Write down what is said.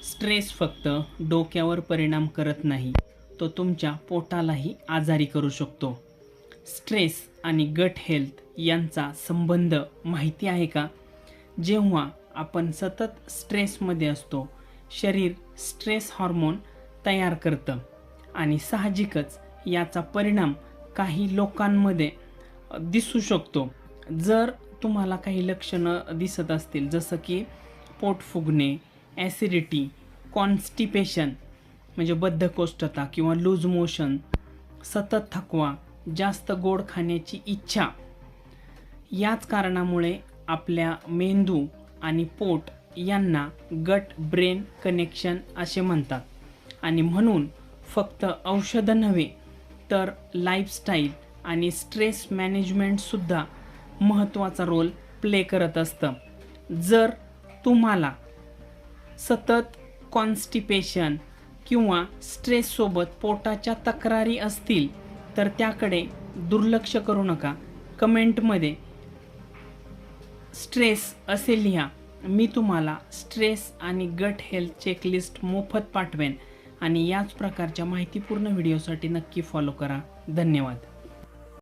Stress फक्त डोक्यावर परिणाम करत नाही, तो तुमच्या पोटालाही आजारी करू शकतो. स्ट्रेस आणि गट हेल्थ यांचा संबंध माहिती आहे का? जेव्हा आपण सतत स्ट्रेसमध्ये असतो, शरीर स्ट्रेस हार्मोन तयार करतं आणि साहजिकच याचा परिणाम काही लोकांमध्ये दिसू शकतो. जर तुम्हाला काही लक्षणं दिसत असतील, जसं की पोट फुगणे, ॲसिडिटी, कॉन्स्टिपेशन म्हणजे बद्धकोष्ठता किंवा लूज मोशन, सतत थकवा, जास्त गोड खाण्याची इच्छा, याच कारणामुळे आपल्या मेंदू आणि पोट यांना गट ब्रेन कनेक्शन असे म्हणतात. आणि म्हणून फक्त औषधं नव्हे तर लाईफस्टाईल आणि स्ट्रेस मॅनेजमेंटसुद्धा महत्त्वाचा रोल प्ले करत असतं. जर तुम्हाला सतत कॉन्स्टिपेशन किंवा स्ट्रेससोबत पोटाच्या तक्रारी असतील तर त्याकडे दुर्लक्ष करू नका. कमेंटमध्ये स्ट्रेस असे लिहा. मी तुम्हाला स्ट्रेस आणि गट हेल्थ चेकलिस्ट मोफत पाठवेन आणि याच प्रकारच्या माहितीपूर्ण व्हिडिओसाठी नक्की फॉलो करा. धन्यवाद.